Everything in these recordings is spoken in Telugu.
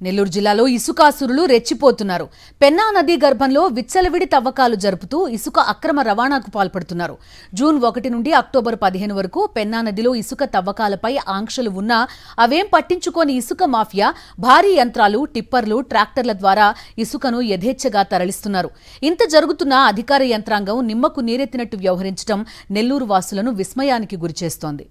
నెల్లూరు జిల్లాలో ఇసుకాసురులు రెచ్చిపోతున్నారు. పెన్నా నదీ గర్భంలో విచ్చలవిడి తవ్వకాలు జరుపుతూ ఇసుక అక్రమ రవాణాకు పాల్పడుతున్నారు. జూన్ 1 నుండి అక్టోబర్ 15 వరకు పెన్నా నదిలో ఇసుక తవ్వకాలపై ఆంక్షలు ఉన్నా అవేం పట్టించుకోని ఇసుక మాఫియా భారీ యంత్రాలు, టిప్పర్లు, ట్రాక్టర్ల ద్వారా ఇసుకను యథేచ్ఛగా తరలిస్తున్నారు. ఇంత జరుగుతున్నా అధికార యంత్రాంగం నిమ్మకు నీరెత్తినట్టు వ్యవహరించడం నెల్లూరు వాసులను విస్మయానికి గురిచేస్తోంది.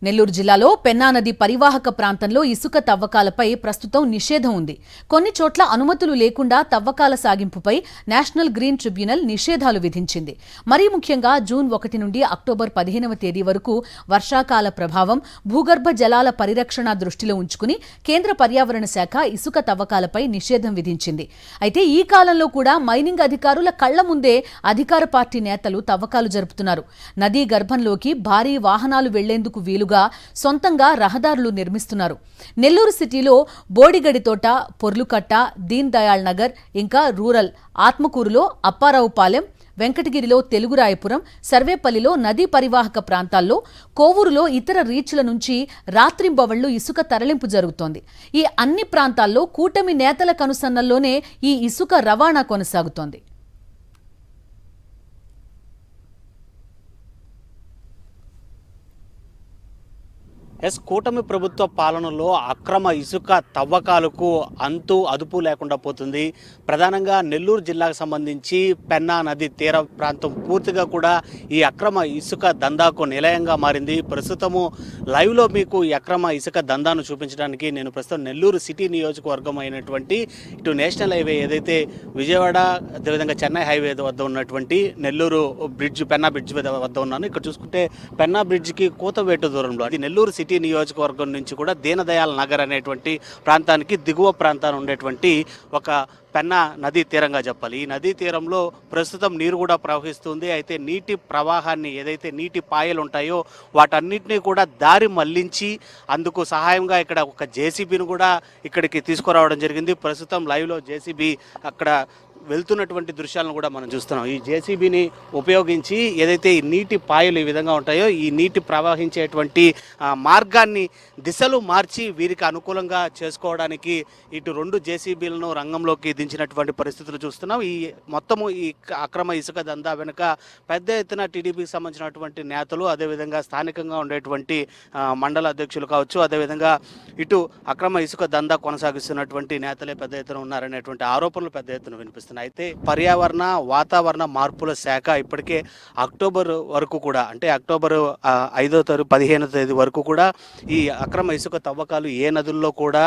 నెల్లూరు జిల్లాలో పెన్నా నది పరివాహక ప్రాంతంలో ఇసుక తవ్వకాలపై ప్రస్తుతం నిషేధం ఉంది. కొన్ని చోట్ల అనుమతులు లేకుండా తవ్వకాల సాగింపుపై నేషనల్ గ్రీన్ ట్రిబ్యునల్ నిషేధాలు విధించింది. మరీ ముఖ్యంగా జూన్ 1 నుండి అక్టోబర్ 15వ తేదీ వరకు వర్షాకాల ప్రభావం, భూగర్భ జలాల పరిరక్షణ దృష్టిలో ఉంచుకుని కేంద్ర పర్యావరణ శాఖ ఇసుక తవ్వకాలపై నిషేధం విధించింది. అయితే ఈ కాలంలో కూడా మైనింగ్ అధికారుల కళ్ల ముందే అధికార పార్టీ నేతలు తవ్వకాలు జరుపుతున్నారు. నదీ గర్భంలోకి భారీ వాహనాలు వెళ్లేందుకు వీలుగా సొంతంగా రహదారులు నిర్మిస్తున్నారు. నెల్లూరు సిటీలో బోడిగడితోట, పొర్లుకట్ట, దీన్ దయాళ్ నగర్, ఇంకా రూరల్ ఆత్మకూరులో అప్పారావుపాలెం, వెంకటగిరిలో తెలుగురాయపురం, సర్వేపల్లిలో నదీ పరివాహక ప్రాంతాల్లో, కోవూరులో ఇతర రీచ్ల నుంచి రాత్రింబవళ్లు ఇసుక తరలింపు జరుగుతోంది. ఈ అన్ని ప్రాంతాల్లో కూటమి నేతల కనుసన్నల్లోనే ఈ ఇసుక రవాణా కొనసాగుతోంది. కూటమి ప్రభుత్వ పాలనలో అక్రమ ఇసుక తవ్వకాలకు అంతు అదుపు లేకుండా పోతుంది. ప్రధానంగా నెల్లూరు జిల్లాకు సంబంధించి పెన్నా నది తీర ప్రాంతం పూర్తిగా కూడా ఈ అక్రమ ఇసుక దందాకు నిలయంగా మారింది. ప్రస్తుతము లైవ్లో మీకు ఈ అక్రమ ఇసుక దందాను చూపించడానికి నేను ప్రస్తుతం నెల్లూరు సిటీ నియోజకవర్గం అయినటువంటి ఇటు నేషనల్ హైవే ఏదైతే విజయవాడ అదేవిధంగా చెన్నై హైవే వద్ద ఉన్నటువంటి నెల్లూరు బ్రిడ్జ్, పెన్నా బ్రిడ్జ్ వద్ద ఉన్నాను. ఇక్కడ చూసుకుంటే పెన్నా బ్రిడ్జ్కి కూతవేటు దూరంలో అది నెల్లూరు సిటీ నియోజకవర్గం నుంచి కూడా దీనదయాళ్ నగర్ అనేటువంటి ప్రాంతానికి దిగువ ప్రాంతాన్ని ఉండేటువంటి ఒక పెన్నా నదీ తీరంగా చెప్పాలి. ఈ నదీ తీరంలో ప్రస్తుతం నీరు కూడా ప్రవహిస్తుంది. అయితే నీటి ప్రవాహాన్ని ఏదైతే నీటి పాయలు ఉంటాయో వాటన్నిటినీ కూడా దారి మళ్లించి అందుకు సహాయంగా ఇక్కడ ఒక జేసీబీని కూడా ఇక్కడికి తీసుకురావడం జరిగింది. ప్రస్తుతం లైవ్లో జేసీబీ అక్కడ వెళ్తున్నటువంటి దృశ్యాలను కూడా మనం చూస్తున్నాం. ఈ జేసీబీని ఉపయోగించి ఏదైతే ఈ నీటి పాయలు ఈ విధంగా ఉంటాయో ఈ నీటి ప్రవహించేటువంటి మార్గాన్ని దిశలు మార్చి వీరికి అనుకూలంగా చేసుకోవడానికి ఇటు 2 జేసీబీలను రంగంలోకి దించినటువంటి పరిస్థితులు చూస్తున్నాం. ఈ మొత్తము ఈ అక్రమ ఇసుక దందా వెనుక పెద్ద ఎత్తున టీడీపీకి సంబంధించినటువంటి నేతలు, అదేవిధంగా స్థానికంగా ఉండేటువంటి మండల అధ్యక్షులు కావచ్చు, అదేవిధంగా ఇటు అక్రమ ఇసుక దందా కొనసాగిస్తున్నటువంటి నేతలే పెద్ద ఎత్తున ఉన్నారనేటువంటి ఆరోపణలు పెద్ద ఎత్తున వినిపిస్తున్నాయి. అయితే పర్యావరణ వాతావరణ మార్పుల శాఖ ఇప్పటికే అక్టోబర్ వరకు కూడా, అంటే అక్టోబర్ 5వ తారీఖు 15వ తేదీ వరకు కూడా ఈ అక్రమ ఇసుక తవ్వకాలు ఏ నదుల్లో కూడా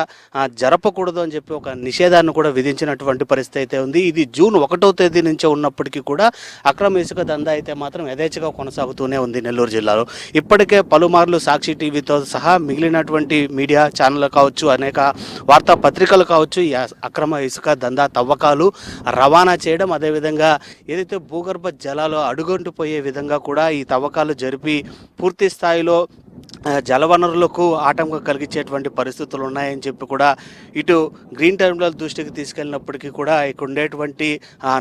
జరపకూడదు అని చెప్పి ఒక నిషేధాన్ని కూడా విధించినటువంటి పరిస్థితి అయితే ఉంది. ఇది జూన్ 1వ తేదీ నుంచే ఉన్నప్పటికీ కూడా అక్రమ ఇసుక దందా అయితే మాత్రం యథేచ్ఛగా కొనసాగుతూనే ఉంది నెల్లూరు జిల్లాలో. ఇప్పటికే పలుమార్లు సాక్షి టీవీతో సహా మిగిలినటువంటి మీడియా ఛానళ్ళు కావచ్చు, అనేక వార్తాపత్రికలు కావచ్చు, ఈ అక్రమ ఇసుక దందా తవ్వకాలు రవాణా చేయడం, అదేవిధంగా ఏదైతే భూగర్భ జలాలు అడుగంటిపోయే విధంగా కూడా ఈ తవ్వకాలు జరిపి పూర్తి స్థాయిలో జలవనరులకు ఆటంకం కలిగించేటువంటి పరిస్థితులు ఉన్నాయని చెప్పి కూడా ఇటు గ్రీన్ ట్రిబ్యునల్ దృష్టికి తీసుకెళ్ళినప్పటికీ కూడా ఇక్కడ ఉండేటువంటి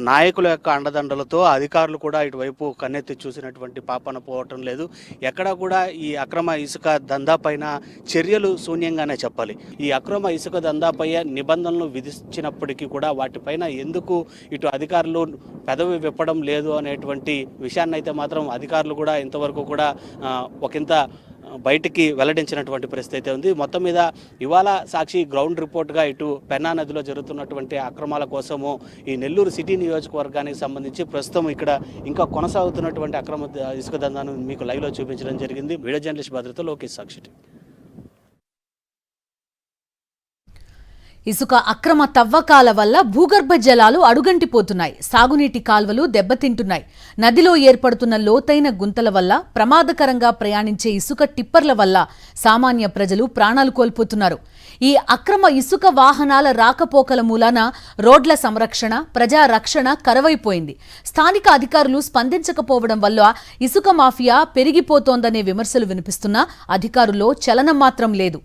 నాయకుల యొక్క అండదండలతో అధికారులు కూడా ఇటువైపు కన్నెత్తి చూసినటువంటి పాపన పోవటం లేదు. ఎక్కడా కూడా ఈ అక్రమ ఇసుక దందా పైన చర్యలు శూన్యంగానే చెప్పాలి. ఈ అక్రమ ఇసుక దందాపై నిబంధనలు విధించినప్పటికీ కూడా వాటిపైన ఎందుకు ఇటు అధికారులు పెదవి విప్పడం లేదు అనేటువంటి విషయాన్ని అయితే మాత్రం అధికారులు కూడా ఇంతవరకు కూడా ఒకంత బయటికి వెల్లడించినటువంటి పరిస్థితి అయితే ఉంది. మొత్తం మీద ఇవాళ సాక్షి గ్రౌండ్ రిపోర్ట్గా ఇటు పెన్నా నదిలో జరుగుతున్నటువంటి అక్రమాల కోసము ఈ నెల్లూరు సిటీ నియోజకవర్గానికి సంబంధించి ప్రస్తుతం ఇక్కడ ఇంకా కొనసాగుతున్నటువంటి అక్రమ ఇసుక దందాను మీకు లైవ్లో చూపించడం జరిగింది. వీడియో జర్నలిస్ట్ భద్రత లోకేష్, సాక్షి. ఇసుక అక్రమ తవ్వకాల వల్ల భూగర్భ జలాలు అడుగంటిపోతున్నాయి. సాగునీటి కాల్వలు దెబ్బతింటున్నాయి. నదిలో ఏర్పడుతున్న లోతైన గుంతల వల్ల, ప్రమాదకరంగా ప్రయాణించే ఇసుక టిప్పర్ల వల్ల సామాన్య ప్రజలు ప్రాణాలు కోల్పోతున్నారు. ఈ అక్రమ ఇసుక వాహనాల రాకపోకల మూలాన రోడ్ల సంరక్షణ, ప్రజా రక్షణ కరవైపోయింది. స్థానిక అధికారులు స్పందించకపోవడం వల్ల ఇసుక మాఫియా పెరిగిపోతోందనే విమర్శలు వినిపిస్తున్నా అధికారుల్లో చలనం మాత్రం లేదు.